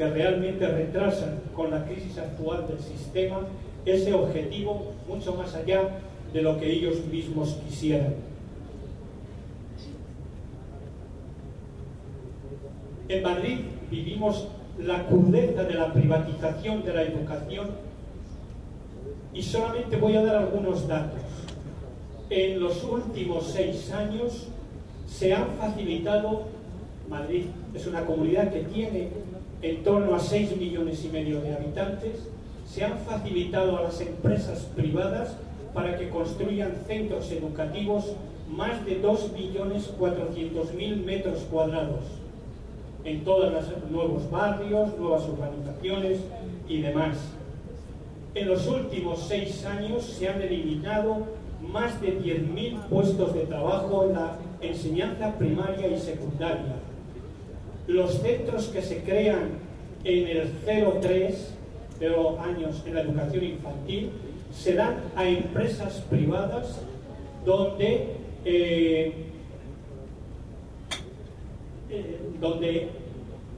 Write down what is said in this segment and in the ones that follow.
que realmente retrasan con la crisis actual del sistema ese objetivo mucho más allá de lo que ellos mismos quisieran. En Madrid vivimos la crudeza de la privatización de la educación y solamente voy a dar algunos datos. En los últimos 6 años se han facilitado, Madrid es una comunidad que tiene en torno a 6,5 millones de habitantes, se han facilitado a las empresas privadas para que construyan centros educativos más de 2.400.000 metros cuadrados en todos los nuevos barrios, nuevas urbanizaciones y demás. En los últimos 6 años se han eliminado más de 10.000 puestos de trabajo en la enseñanza primaria y secundaria. Los centros que se crean en el 0,3, 0 años en la educación infantil, se dan a empresas privadas donde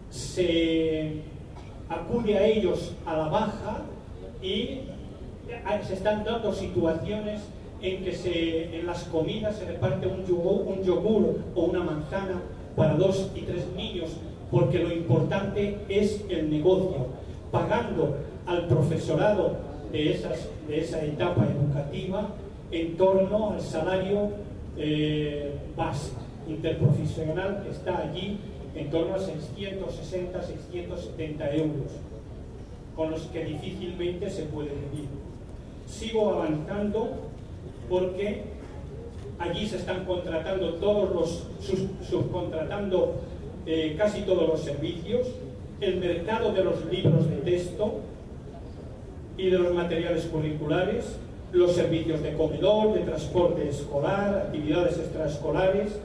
se acude a ellos a la baja y se están dando situaciones en que en las comidas se reparte un yogur o una manzana para 2 y 3 niños, porque lo importante es el negocio, pagando al profesorado de esa etapa educativa en torno al salario base interprofesional, que está allí en torno a 660, 670 euros, con los que difícilmente se puede vivir. Sigo avanzando porque allí se están contratando subcontratando casi todos los servicios, el mercado de los libros de texto y de los materiales curriculares, los servicios de comedor, de transporte escolar, actividades extraescolares,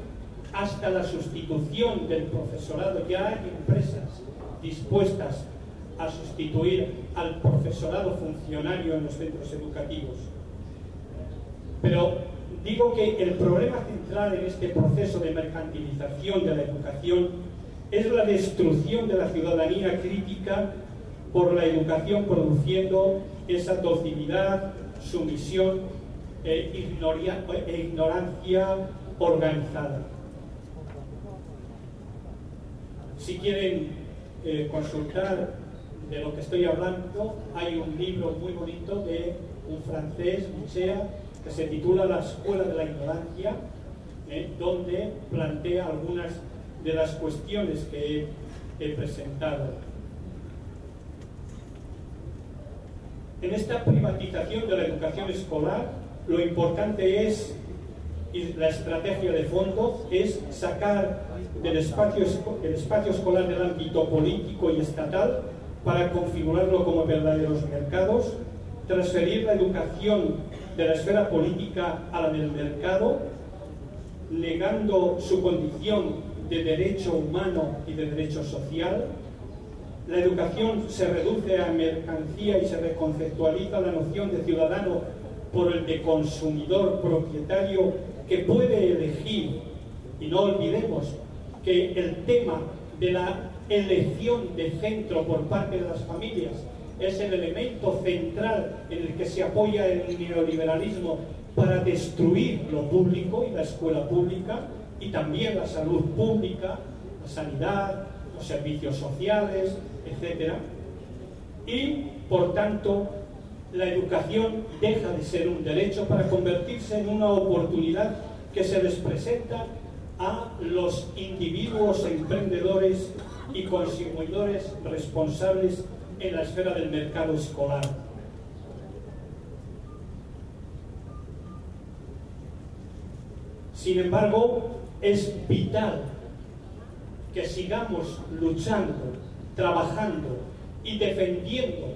hasta la sustitución del profesorado. Ya hay empresas dispuestas a sustituir al profesorado funcionario en los centros educativos. Pero digo que el problema central en este proceso de mercantilización de la educación es la destrucción de la ciudadanía crítica por la educación, produciendo esa docilidad, sumisión e ignorancia organizada. Si quieren consultar de lo que estoy hablando, hay un libro muy bonito de un francés, Michea, que se titula La Escuela de la Ignorancia, donde plantea algunas de las cuestiones que he presentado. En esta privatización de la educación escolar, lo importante es, y la estrategia de fondo, es sacar el espacio escolar del ámbito político y estatal para configurarlo como verdaderos mercados, transferir la educación de la esfera política a la del mercado, negando su condición de derecho humano y de derecho social. La educación se reduce a mercancía y se reconceptualiza la noción de ciudadano por el de consumidor propietario que puede elegir. Y no olvidemos que el tema de la elección de centro por parte de las familias es el elemento central en el que se apoya el neoliberalismo para destruir lo público y la escuela pública, y también la salud pública, la sanidad, los servicios sociales, etc. Y, por tanto, la educación deja de ser un derecho para convertirse en una oportunidad que se les presenta a los individuos emprendedores y consumidores responsables en la esfera del mercado escolar. Sin embargo, es vital que sigamos luchando, trabajando y defendiendo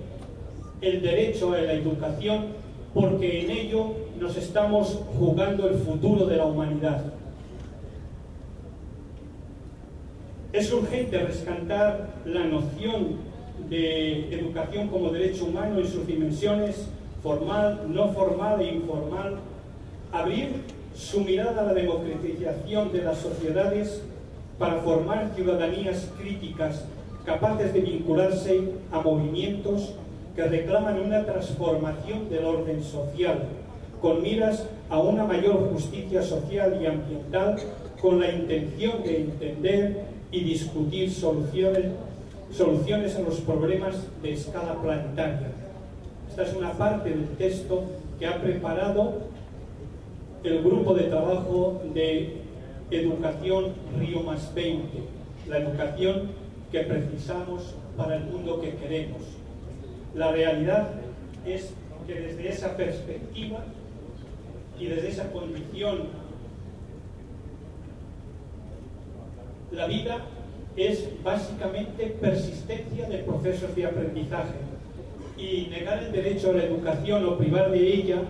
el derecho a la educación, porque en ello nos estamos jugando el futuro de la humanidad. Es urgente rescatar la noción de educación como derecho humano en sus dimensiones formal, no formal e informal, abrir su mirada a la democratización de las sociedades para formar ciudadanías críticas capaces de vincularse a movimientos que reclaman una transformación del orden social, con miras a una mayor justicia social y ambiental, con la intención de entender y discutir soluciones a los problemas de escala planetaria. Esta es una parte del texto que ha preparado el grupo de trabajo de Educación Río +20, la educación que precisamos para el mundo que queremos. La realidad es que desde esa perspectiva y desde esa condición, la vida es básicamente persistencia de procesos de aprendizaje, y negar el derecho a la educación o privar de ella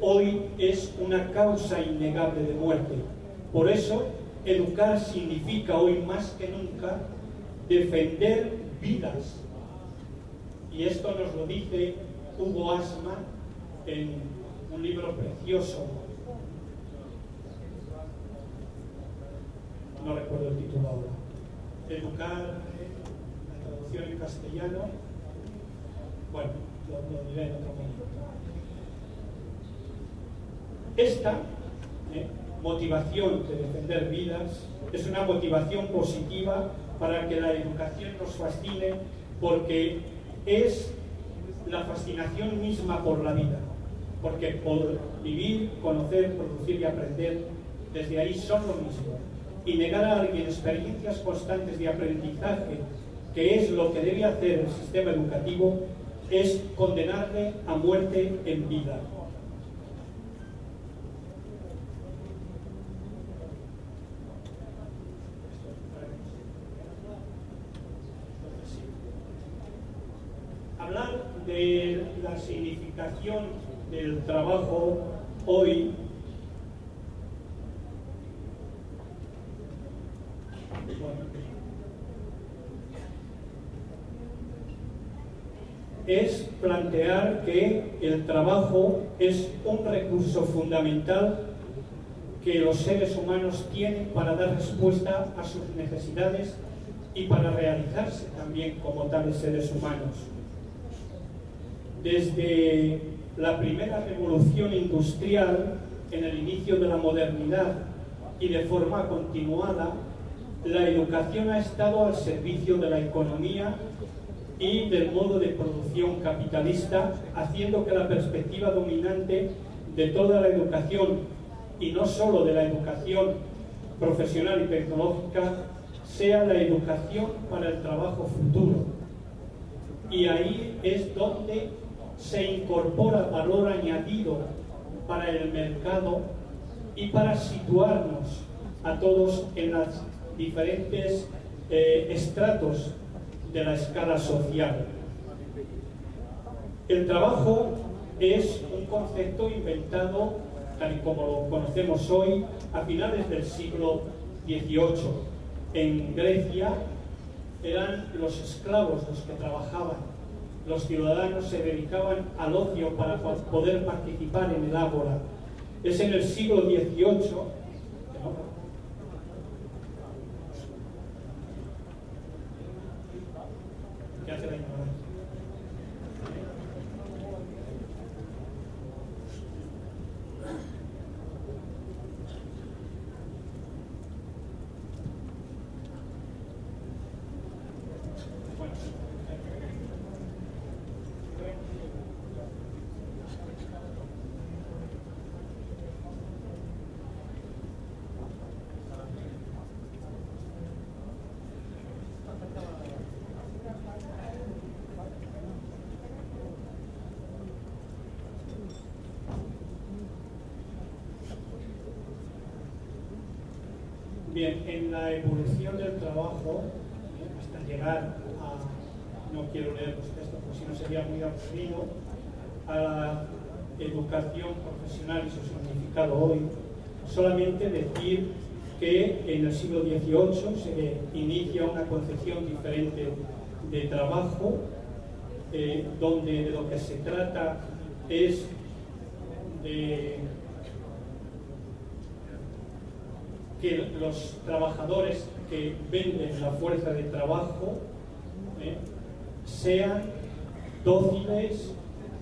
hoy es una causa innegable de muerte. Por eso, educar significa hoy más que nunca defender vidas. Y esto nos lo dice Hugo Asman en un libro precioso. No recuerdo el título ahora. Educar, la traducción en castellano. Bueno, lo diré en otro momento. Esta motivación de defender vidas es una motivación positiva para que la educación nos fascine, porque es la fascinación misma por la vida, porque por vivir, conocer, producir y aprender, desde ahí son lo mismo. Y negar a alguien experiencias constantes de aprendizaje, que es lo que debe hacer el sistema educativo, es condenarle a muerte en vida. Hablar de la significación del trabajo hoy es plantear que el trabajo es un recurso fundamental que los seres humanos tienen para dar respuesta a sus necesidades y para realizarse también como tales seres humanos. Desde la primera revolución industrial, en el inicio de la modernidad y de forma continuada, la educación ha estado al servicio de la economía y del modo de producción capitalista, haciendo que la perspectiva dominante de toda la educación, y no solo de la educación profesional y tecnológica, sea la educación para el trabajo futuro. Y ahí es donde se incorpora valor añadido para el mercado y para situarnos a todos en los diferentes estratos de la escala social. El trabajo es un concepto inventado, tal y como lo conocemos hoy, a finales del siglo XVIII. En Grecia eran los esclavos los que trabajaban. Los ciudadanos se dedicaban al ocio para poder participar en el ágora. Es en el siglo XVIII que hace la ignorancia. Bien, en la evolución del trabajo, hasta llegar a, no quiero leer los textos porque si no sería muy aburrido, a la educación profesional y su significado hoy, solamente decir que en el siglo XVIII se inicia una concepción diferente de trabajo, donde de lo que se trata es de que los trabajadores que venden la fuerza de trabajo sean dóciles,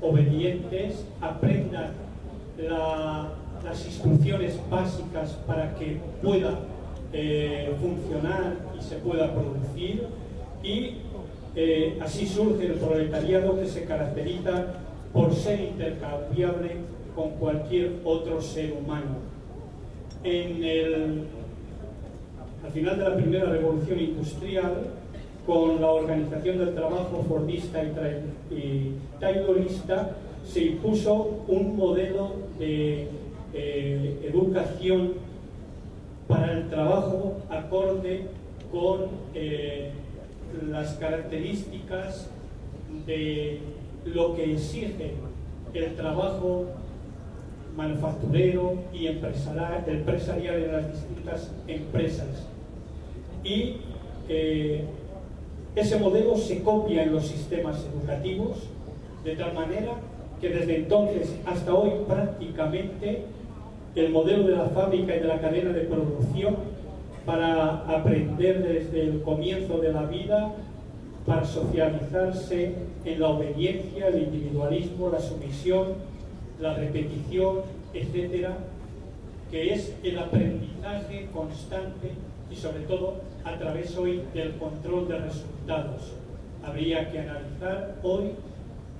obedientes, aprendan las instrucciones básicas para que pueda funcionar y se pueda producir, y así surge el proletariado, que se caracteriza por ser intercambiable con cualquier otro ser humano. Al final de la primera revolución industrial, con la organización del trabajo fordista y taylorista, se impuso un modelo de educación para el trabajo acorde con las características de lo que exige el trabajo manufacturero y empresarial en las distintas empresas. Y ese modelo se copia en los sistemas educativos, de tal manera que desde entonces hasta hoy prácticamente el modelo de la fábrica y de la cadena de producción, para aprender desde el comienzo de la vida, para socializarse en la obediencia, el individualismo, la sumisión, la repetición, etcétera, que es el aprendizaje constante y sobre todo a través hoy del control de resultados. Habría que analizar hoy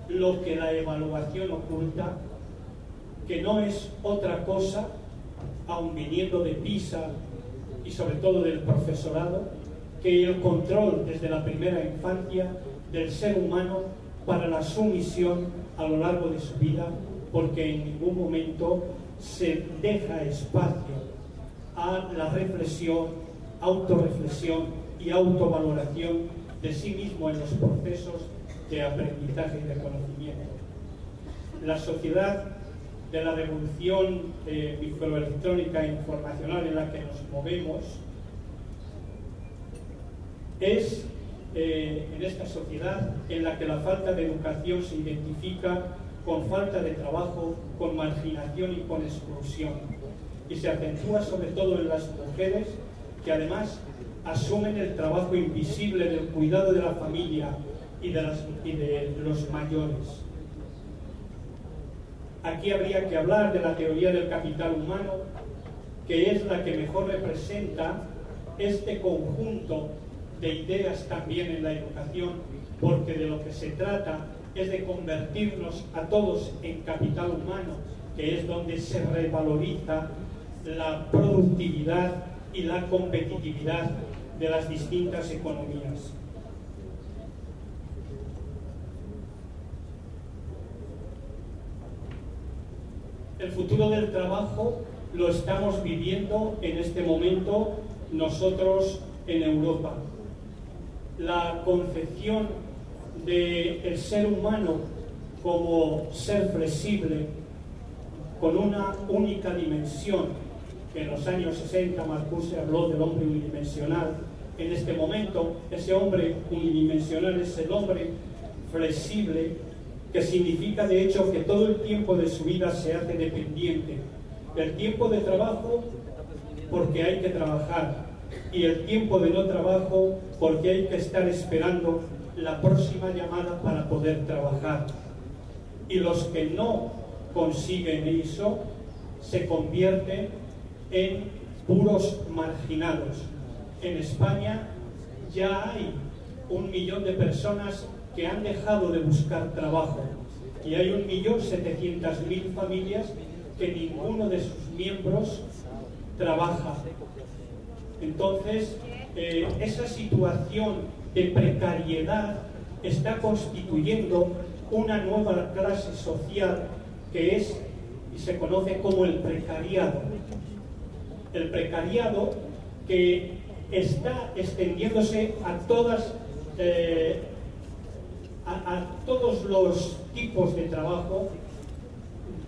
lo que la evaluación oculta, que no es otra cosa, aun viniendo de PISA y sobre todo del profesorado, que el control desde la primera infancia del ser humano para la sumisión a lo largo de su vida, porque en ningún momento se deja espacio a la reflexión, autorreflexión y autovaloración de sí mismo en los procesos de aprendizaje y de conocimiento. La sociedad de la revolución microelectrónica e informacional en la que nos movemos es en esta sociedad en la que la falta de educación se identifica con falta de trabajo, con marginación y con exclusión, y se acentúa sobre todo en las mujeres, que además asumen el trabajo invisible del cuidado de la familia y de los mayores. Aquí habría que hablar de la teoría del capital humano, que es la que mejor representa este conjunto de ideas también en la educación, porque de lo que se trata es de convertirnos a todos en capital humano, que es donde se revaloriza la productividad y la competitividad de las distintas economías. El futuro del trabajo lo estamos viviendo en este momento nosotros en Europa. La concepción del ser humano como ser flexible, con una única dimensión, que en los años 60 Marcuse habló del hombre unidimensional. En este momento ese hombre unidimensional es el hombre flexible, que significa de hecho que todo el tiempo de su vida se hace dependiente del tiempo de trabajo, porque hay que trabajar, y el tiempo de no trabajo, porque hay que estar esperando la próxima llamada para poder trabajar. Y los que no consiguen eso se convierten en puros marginados. En España ya hay 1 millón de personas que han dejado de buscar trabajo, y hay 1.700.000 familias que ninguno de sus miembros trabaja. Entonces, esa situación de precariedad está constituyendo una nueva clase social, que es y se conoce como el precariado. El precariado que está extendiéndose a todos los tipos de trabajo,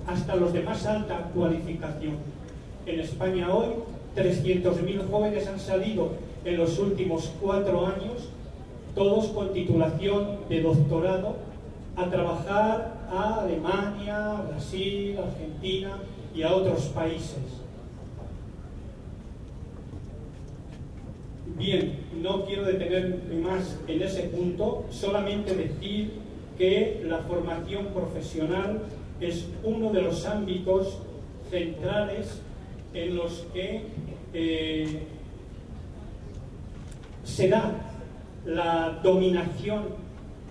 hasta los de más alta cualificación. En España hoy 300.000 jóvenes han salido en los últimos 4 años, todos con titulación de doctorado, a trabajar a Alemania, Brasil, Argentina y a otros países. Bien, no quiero detenerme más en ese punto, solamente decir que la formación profesional es uno de los ámbitos centrales en los que se da la dominación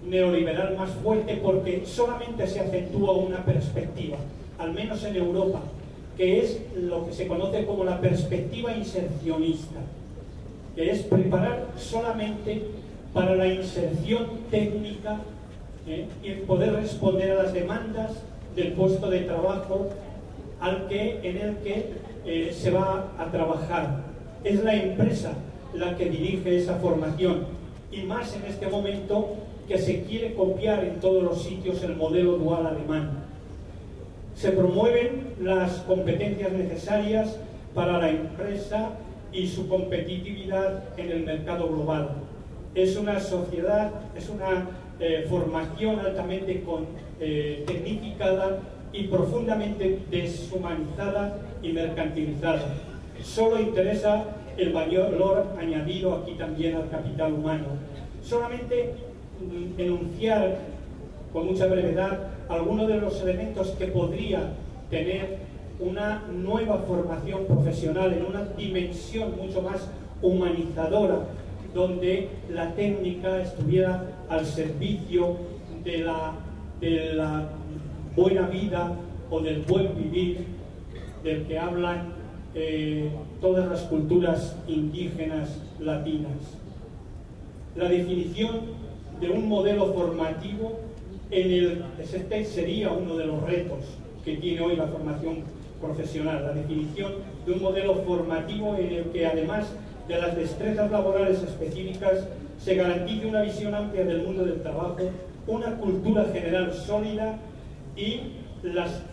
neoliberal más fuerte, porque solamente se acentúa una perspectiva, al menos en Europa, que es lo que se conoce como la perspectiva insercionista, que es preparar solamente para la inserción técnica y poder responder a las demandas del puesto de trabajo en el que se va a trabajar. Es la empresa la que dirige esa formación, y más en este momento que se quiere copiar en todos los sitios el modelo dual alemán. Se promueven las competencias necesarias para la empresa y su competitividad en el mercado global. Es una sociedad, es una formación altamente tecnificada y profundamente deshumanizada y mercantilizada. Solo interesa el valor añadido aquí también al capital humano. Solamente enunciar con mucha brevedad algunos de los elementos que podría tener una nueva formación profesional en una dimensión mucho más humanizadora, donde la técnica estuviera al servicio de la buena vida o del buen vivir del que hablan todas las culturas indígenas latinas. La definición de un modelo formativo este sería uno de los retos que tiene hoy la formación profesional, la definición de un modelo formativo en el que, además de las destrezas laborales específicas, se garantice una visión amplia del mundo del trabajo, una cultura general sólida y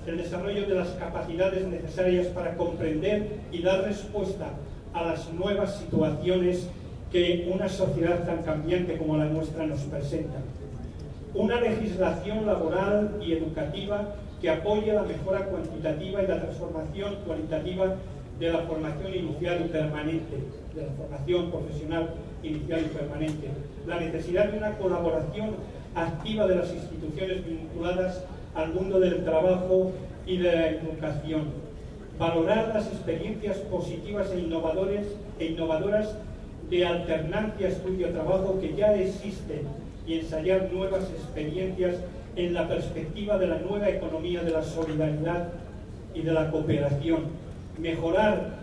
el desarrollo de las capacidades necesarias para comprender y dar respuesta a las nuevas situaciones que una sociedad tan cambiante como la nuestra nos presenta. Una legislación laboral y educativa que apoye la mejora cuantitativa y la transformación cualitativa de la formación inicial y permanente, de la formación profesional inicial y permanente. La necesidad de una colaboración activa de las instituciones vinculadas al mundo del trabajo y de la educación. Valorar las experiencias positivas e innovadoras de alternancia estudio-trabajo que ya existen y ensayar nuevas experiencias en la perspectiva de la nueva economía de la solidaridad y de la cooperación. Mejorar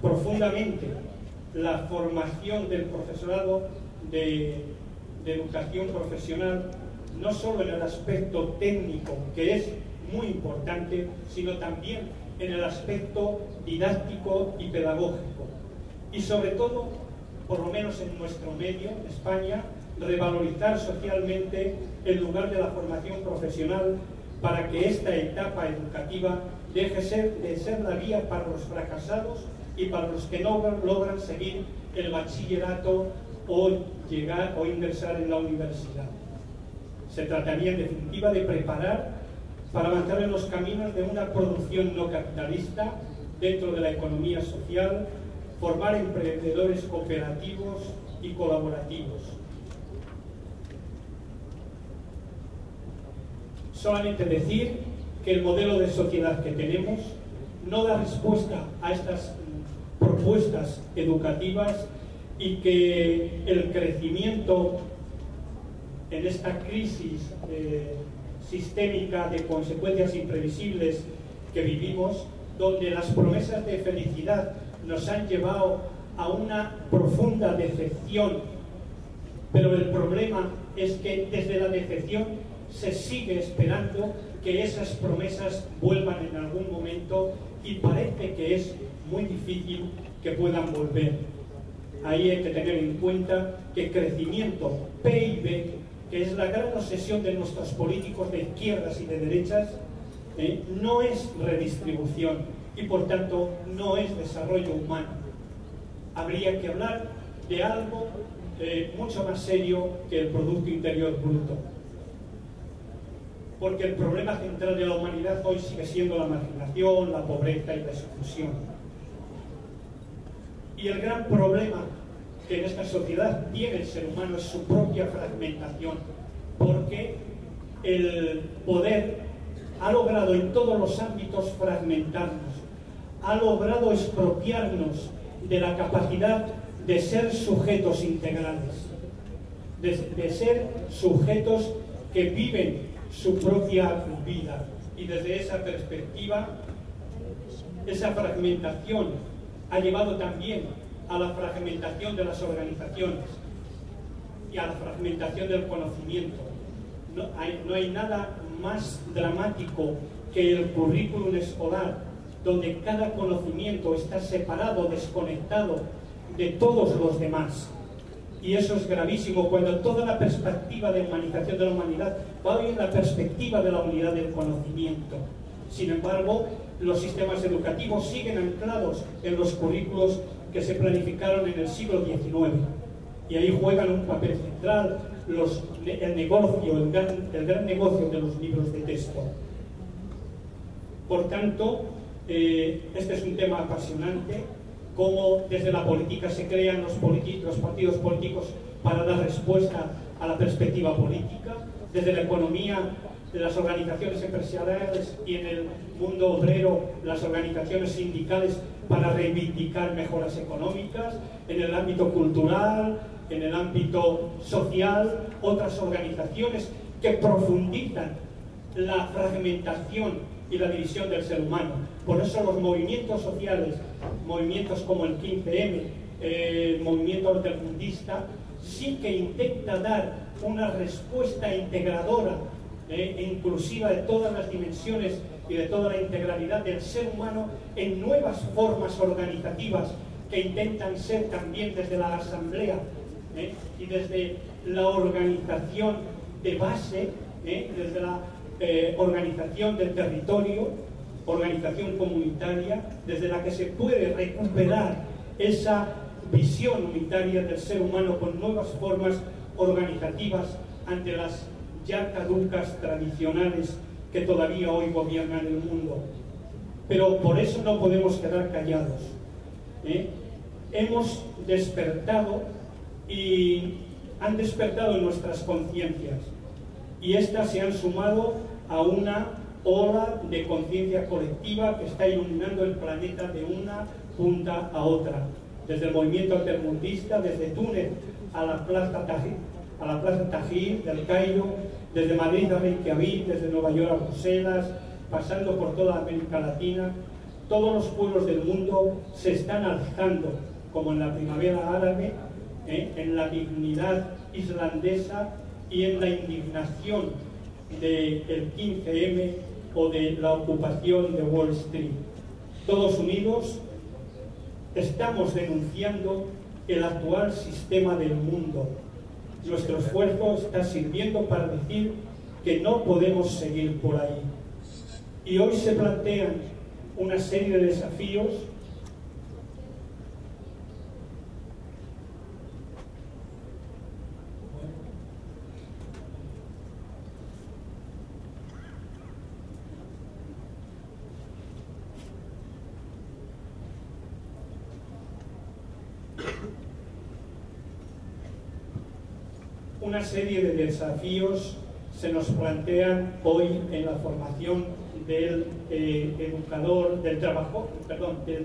profundamente la formación del profesorado de educación profesional, no solo en el aspecto técnico, que es muy importante, sino también en el aspecto didáctico y pedagógico. Y sobre todo, por lo menos en nuestro medio, España, revalorizar socialmente el lugar de la formación profesional para que esta etapa educativa deje de ser la vía para los fracasados y para los que no logran seguir el bachillerato o ingresar en la universidad. Se trataría en definitiva de preparar para avanzar en los caminos de una producción no capitalista dentro de la economía social, formar emprendedores cooperativos y colaborativos. Solamente decir que el modelo de sociedad que tenemos no da respuesta a estas propuestas educativas y que el crecimiento en esta crisis sistémica de consecuencias imprevisibles que vivimos, donde las promesas de felicidad nos han llevado a una profunda decepción, pero el problema es que desde la decepción se sigue esperando que esas promesas vuelvan en algún momento y parece que es muy difícil que puedan volver. Ahí hay que tener en cuenta que crecimiento, PIB, que es la gran obsesión de nuestros políticos de izquierdas y de derechas, no es redistribución y por tanto no es desarrollo humano. Habría que hablar de algo mucho más serio que el Producto Interior Bruto, porque el problema central de la humanidad hoy sigue siendo la marginación, la pobreza y la exclusión. Y el gran problema que en esta sociedad tiene el ser humano es su propia fragmentación, porque el poder ha logrado en todos los ámbitos fragmentarnos, ha logrado expropiarnos de la capacidad de ser sujetos integrales, de ser sujetos que viven su propia vida. Y desde esa perspectiva, esa fragmentación ha llevado también a la fragmentación de las organizaciones y a la fragmentación del conocimiento. No hay nada más dramático que el currículum escolar, donde cada conocimiento está separado, desconectado de todos los demás. Y eso es gravísimo, cuando toda la perspectiva de humanización de la humanidad va hoy en la perspectiva de la unidad del conocimiento. Sin embargo, los sistemas educativos siguen anclados en los currículos que se planificaron en el siglo XIX. Y ahí juegan un papel central el negocio, el gran negocio de los libros de texto. Por tanto, este es un tema apasionante, cómo desde la política se crean los partidos políticos para dar respuesta a la perspectiva política, desde la economía, de las organizaciones empresariales y en el mundo obrero, las organizaciones sindicales para reivindicar mejoras económicas, en el ámbito cultural, en el ámbito social, otras organizaciones que profundizan la fragmentación y la división del ser humano. Por eso los movimientos sociales, movimientos como el 15M, el movimiento altermundista, sí que intenta dar una respuesta integradora e inclusiva de todas las dimensiones y de toda la integralidad del ser humano en nuevas formas organizativas que intentan ser también desde la asamblea y desde la organización de base, desde la organización del territorio, organización comunitaria, desde la que se puede recuperar esa visión unitaria del ser humano con nuevas formas organizativas ante las ya caducas tradicionales que todavía hoy gobiernan el mundo. Pero por eso no podemos quedar callados. Hemos despertado y han despertado en nuestras conciencias, y estas se han sumado a una ola de conciencia colectiva que está iluminando el planeta de una punta a otra, desde el movimiento altermundista, desde Túnez a la Plaza Tahrir del Cairo, desde Madrid a Reykjavik, desde Nueva York a Bruselas, pasando por toda América Latina. Todos los pueblos del mundo se están alzando, como en la primavera árabe, en la dignidad islandesa y en la indignación del 15M o de la ocupación de Wall Street. Todos unidos estamos denunciando el actual sistema del mundo. Nuestro esfuerzo está sirviendo para decir que no podemos seguir por ahí. Y hoy se plantean una serie de desafíos se nos plantean hoy en la formación del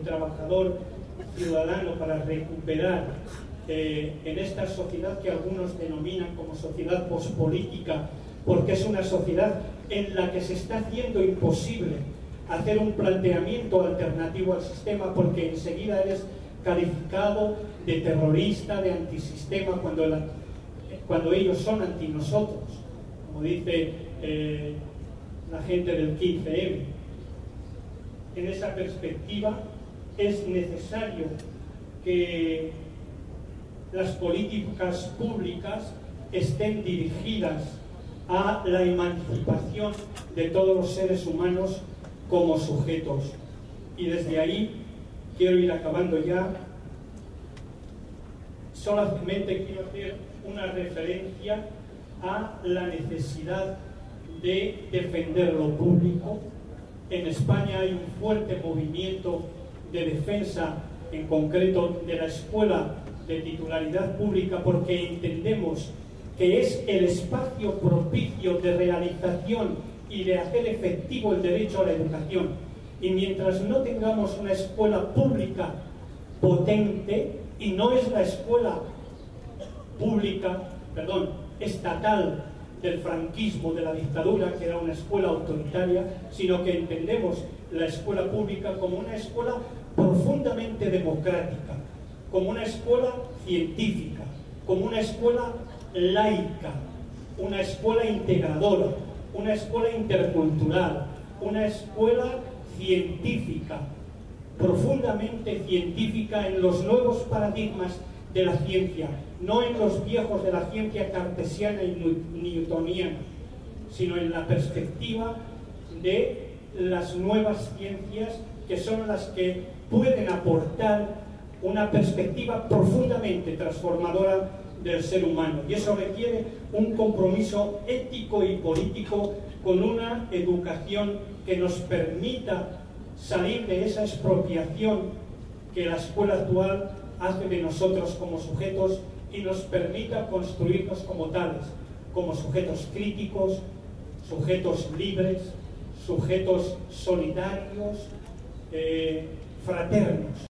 trabajador ciudadano para recuperar en esta sociedad que algunos denominan como sociedad pospolítica, porque es una sociedad en la que se está haciendo imposible hacer un planteamiento alternativo al sistema, porque enseguida eres calificado de terrorista, de antisistema, cuando ellos son anti nosotros, como dice la gente del 15M. En esa perspectiva es necesario que las políticas públicas estén dirigidas a la emancipación de todos los seres humanos como sujetos. Y desde ahí quiero ir acabando ya. Solamente quiero hacer una referencia a la necesidad de defender lo público. En España hay un fuerte movimiento de defensa en concreto de la escuela de titularidad pública, porque entendemos que es el espacio propicio de realización y de hacer efectivo el derecho a la educación. Y mientras no tengamos una escuela pública potente, y no es la escuela estatal del franquismo, de la dictadura, que era una escuela autoritaria, sino que entendemos la escuela pública como una escuela profundamente democrática, como una escuela científica, como una escuela laica, una escuela integradora, una escuela intercultural, una escuela científica, profundamente científica en los nuevos paradigmas de la ciencia, no en los viejos de la ciencia cartesiana y newtoniana, sino en la perspectiva de las nuevas ciencias, que son las que pueden aportar una perspectiva profundamente transformadora del ser humano. Y eso requiere un compromiso ético y político con una educación que nos permita salir de esa expropiación que la escuela actual hace de nosotros como sujetos y nos permita construirnos como tales, como sujetos críticos, sujetos libres, sujetos solidarios, fraternos.